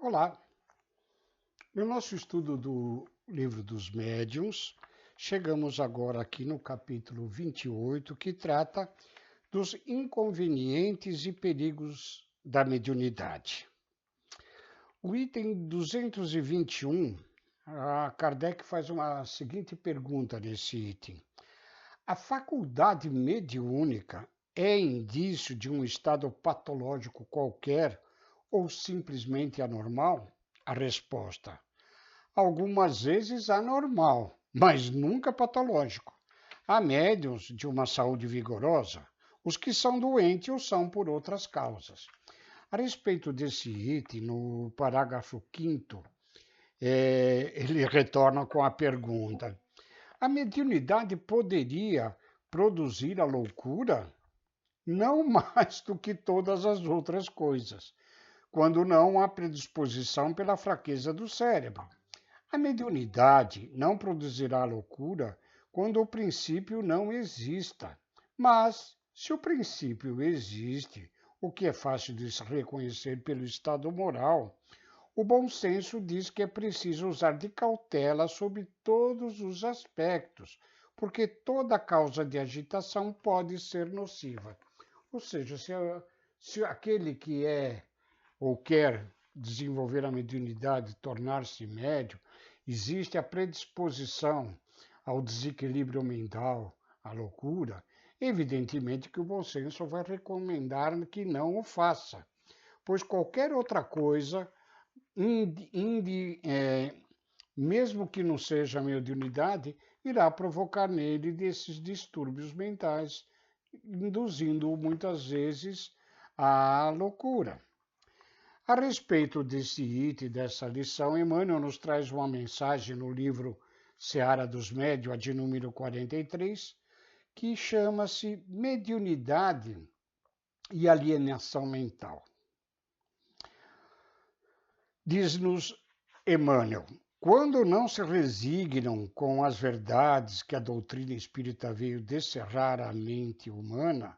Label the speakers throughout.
Speaker 1: Olá! No nosso estudo do Livro dos Médiuns, chegamos agora aqui no capítulo 28, que trata dos inconvenientes e perigos da mediunidade. O item 221, a Kardec faz uma seguinte pergunta nesse item. A faculdade mediúnica é indício de um estado patológico qualquer ou simplesmente anormal? A resposta: algumas vezes anormal, mas nunca patológico. Há médiuns de uma saúde vigorosa, os que são doentes ou são por outras causas. A respeito desse item, no parágrafo 5º, ele retorna com a pergunta: a mediunidade poderia produzir a loucura? Não mais do que todas as outras coisas, quando não há predisposição pela fraqueza do cérebro. A mediunidade não produzirá loucura quando o princípio não exista. Mas, se o princípio existe, o que é fácil de se reconhecer pelo estado moral, o bom senso diz que é preciso usar de cautela sobre todos os aspectos, porque toda causa de agitação pode ser nociva. Ou seja, se aquele que é ou quer desenvolver a mediunidade, tornar-se médium, existe a predisposição ao desequilíbrio mental, à loucura, evidentemente que o bom senso vai recomendar que não o faça, pois qualquer outra coisa, mesmo que não seja a mediunidade, irá provocar nele desses distúrbios mentais, induzindo-o muitas vezes à loucura. A respeito desse item, dessa lição, Emmanuel nos traz uma mensagem no livro Seara dos Médiuns, de número 43, que chama-se Mediunidade e Alienação Mental. Diz-nos Emmanuel: quando não se resignam com as verdades que a doutrina espírita veio descerrar à mente humana,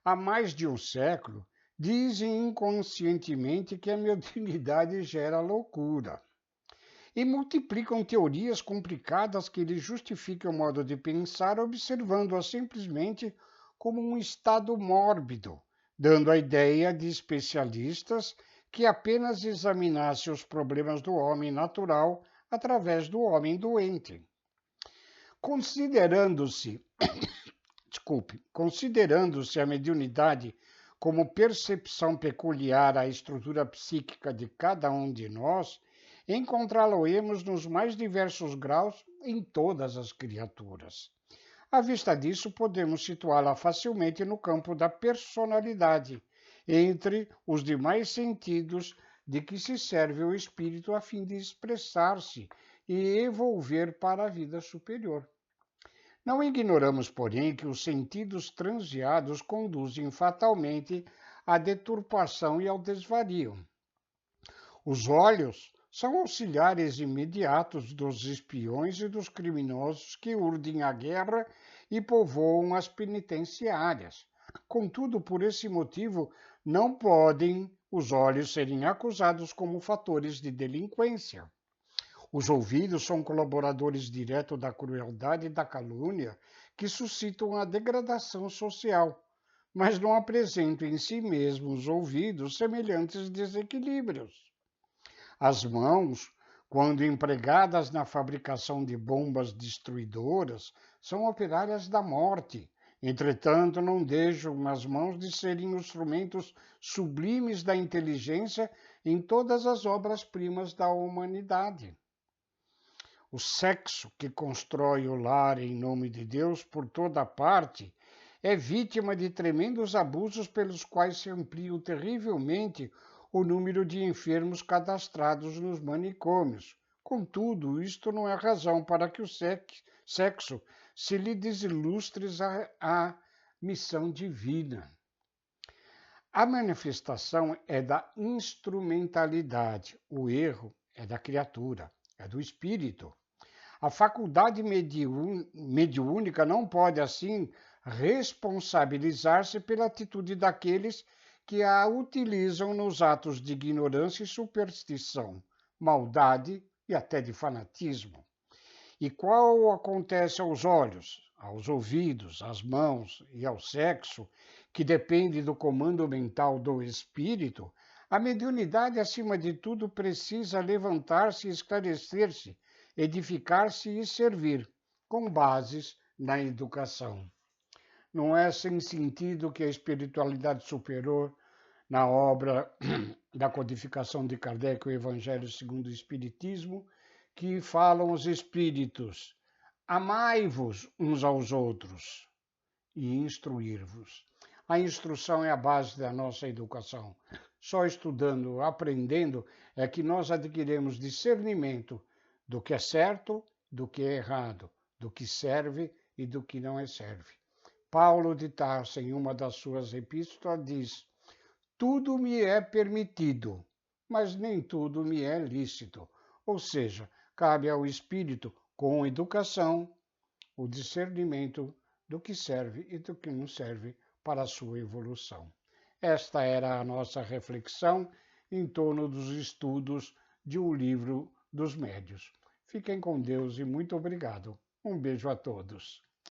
Speaker 1: há mais de um século, dizem inconscientemente que a mediunidade gera loucura e multiplicam teorias complicadas que lhe justificam o modo de pensar, observando-a simplesmente como um estado mórbido, dando a ideia de especialistas que apenas examinassem os problemas do homem natural através do homem doente. Considerando-se a mediunidade como percepção peculiar à estrutura psíquica de cada um de nós, encontrá-lo-emos nos mais diversos graus em todas as criaturas. À vista disso, podemos situá-la facilmente no campo da personalidade, entre os demais sentidos de que se serve o espírito a fim de expressar-se e evolver para a vida superior. Não ignoramos, porém, que os sentidos transviados conduzem fatalmente à deturpação e ao desvario. Os olhos são auxiliares imediatos dos espiões e dos criminosos que urdem a guerra e povoam as penitenciárias. Contudo, por esse motivo, não podem os olhos serem acusados como fatores de delinquência. Os ouvidos são colaboradores diretos da crueldade e da calúnia que suscitam a degradação social, mas não apresentam em si mesmos os ouvidos semelhantes desequilíbrios. As mãos, quando empregadas na fabricação de bombas destruidoras, são operárias da morte. Entretanto, não deixam nas mãos de serem instrumentos sublimes da inteligência em todas as obras-primas da humanidade. O sexo que constrói o lar em nome de Deus por toda parte é vítima de tremendos abusos pelos quais se amplia terrivelmente o número de enfermos cadastrados nos manicômios. Contudo, isto não é razão para que o sexo se lhe desilustre a missão divina. A manifestação é da instrumentalidade, o erro é da criatura, é do espírito. A faculdade mediúnica não pode, assim, responsabilizar-se pela atitude daqueles que a utilizam nos atos de ignorância e superstição, maldade e até de fanatismo. E qual acontece aos olhos, aos ouvidos, às mãos e ao sexo, que depende do comando mental do espírito, a mediunidade, acima de tudo, precisa levantar-se e esclarecer-se, edificar-se e servir, com bases na educação. Não é sem sentido que a espiritualidade superior, na obra da codificação de Kardec, o Evangelho segundo o Espiritismo, que falam os espíritos: amai-vos uns aos outros e instruir-vos. A instrução é a base da nossa educação. Só estudando, aprendendo, é que nós adquirimos discernimento do que é certo, do que é errado, do que serve e do que não serve. Paulo de Tarso, em uma das suas epístolas, diz: tudo me é permitido, mas nem tudo me é lícito. Ou seja, cabe ao espírito, com educação, o discernimento do que serve e do que não serve para a sua evolução. Esta era a nossa reflexão em torno dos estudos de um livro dos médiuns. Fiquem com Deus e muito obrigado. Um beijo a todos.